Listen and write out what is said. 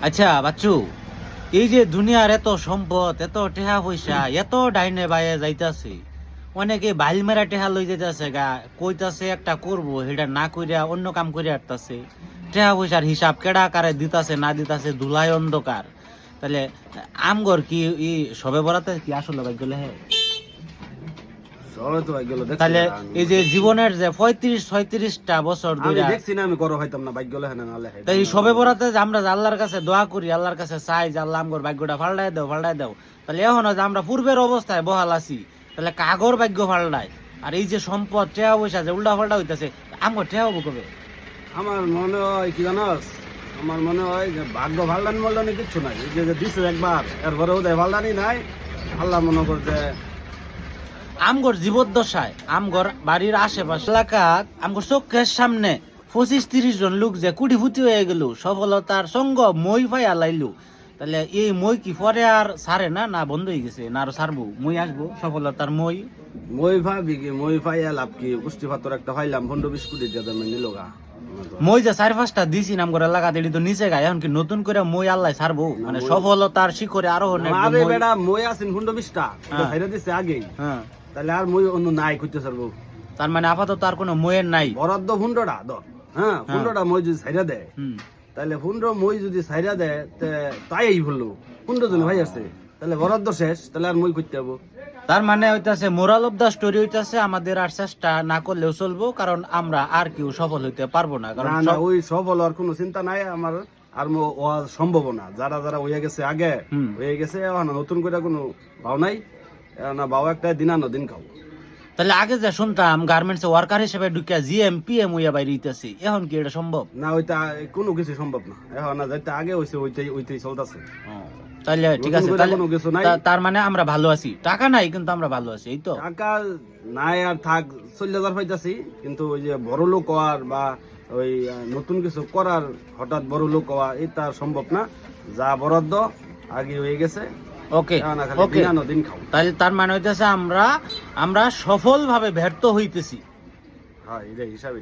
আচ্ছা বাচ্চু, এই যে দুনিয়ার এত সম্পদ, এত টেহা পয়সা, এত ডাইনে বাইরে যাইতাছে, অনেকে বাইল মেরা টেহা লই যাইতাছে গা, কইতাছে একটা করবো, সেটা না কইরা অন্য কাম করে আসতেছে। টেহা পয়সার হিসাব কেডা কারে দিতাছে না দিতাছে ধুলাই অন্ধকার। তাহলে আমগর কি ই সবে বরাতে কি আসলে ভাগ্য লেহে? তাহলে এই যে জীবনের যে 35-36টা বছর ধরে দেখছি না, আমি করো হইতাম না, ভাগ্য লেহে না লেহে। তাই সবে বরাতে যে আমরা আল্লাহর কাছে দোয়া করি, আল্লাহর কাছে চাই যে আল্লাহ আমগর ভাগ্যটা ফাল্টাই দাও, ফাল্টাই দাও। তাহলে এখন যে আমরা পূর্বের অবস্থায় বহাল আছি, তাহলে কাগর ভাগ্য ফাল্টায়। আর এই যে সম্পদ টেহা পয়সা যে উল্টা ফাল্টা হইতাছে, আমগর টেহা হবো কবে? আমার মনে হয় কি জানাস, আমার মনে হয় যে ভাগ্য ভাল্লানি মাল্লানি কিচ্ছু নাই। এই যে দিছে একবার, এরপরে ওদের ভাল্লানি নাই। আল্লাহ মনে করছে আমগর জীবদ্দশায় আমগর বাড়ির আশেপাশে এলাকা আমগর চোখের সামনে 25-30 জন লোক যে কুটিপুটি হয়ে গেল, সফলতার সঙ্গ মই পাইয়া লাইলু। তাহলে এই মই কি পরে আর ছাড়ে না, না বন্ধ হয়ে গেছে, না আরো ছাড়বো? মই আসবো সফলতার মই ভাবি কি মই পাইয়া লাভ কি? পুষ্টি পাত্র একটা পাইলাম 15-20 কোটি দিয়ে দামে নিল গা। মই যে 4-5টা দিছি আমগর এলাকাতে, এটি তো নিচে গায়। এখন কি নতুন করে মই আল্লাহ ছাড়বো? মানে সফলতার শিখরে আরো আরে বেটা, মই আছেন 15-20টা ছাইরা দিছে আগেই। হ্যাঁ, তাহলে আর মই অন্য নাই কইতে ছাড়বো। তার মানে আপাতত আর কোনো মইয়ের নাই বরাদ্দ 15টা ধর। হ্যাঁ, 15টা মই যদি ছাইরা দেয়, তাহলে 15 মই যদি ছাইরা দেয়, তাই বললো 15 জন ভাই আছে, তাহলে বরাদ্দ শেষ, তাহলে আর মই করতে হবো। তার মানে হইতাছে মোরাল অফ দা স্টোরি হইতাছে আমাদের আর চেষ্টা না করলেও চলবো, কারণ আমরা আর কেউ সফল হইতে পারবো না। কারণ ওই সফল আর কোনো চিন্তা নাই আমার, আর সম্ভব না। যারা যারা হয়ে গেছে আগে হয়ে গেছে, নতুন করে কোনো ভাও নাই না। ভাও একটা দিন আনো দিন খাও। তাহলে আগে যে শুনতাম গার্মেন্টস ওয়ার্কার হিসেবে ঢুকিয়া জিএম পিএম হইয়া বাইরে হইতাছে, এখন কি এটা সম্ভব? না, ওইটা কোনো কিছু সম্ভব না এখন। না, যেটা আগে হইছে ওইটাই চলতেছে। তাহলে ঠিক আছে, তার মানে আমরা ভালো আছি। টাকা নাই কিন্তু আমরা ভালো আছি, এই তো। টাকা নাই আর থাক, 40,000 পাইতাছি, কিন্তু ওই যে বড় লোক হওয়ার বা ওই নতুন কিছু করার হঠাৎ বড় লোক হওয়া, এটা সম্ভব না। যা বরাদ্দ আগে হয়ে গেছে। ওকে ওকে, তাহলে তার মানে হইতেছে আমরা সফল ভাবে ব্যর্থ হইতেছি। হ্যাঁ, এটা হিসাবে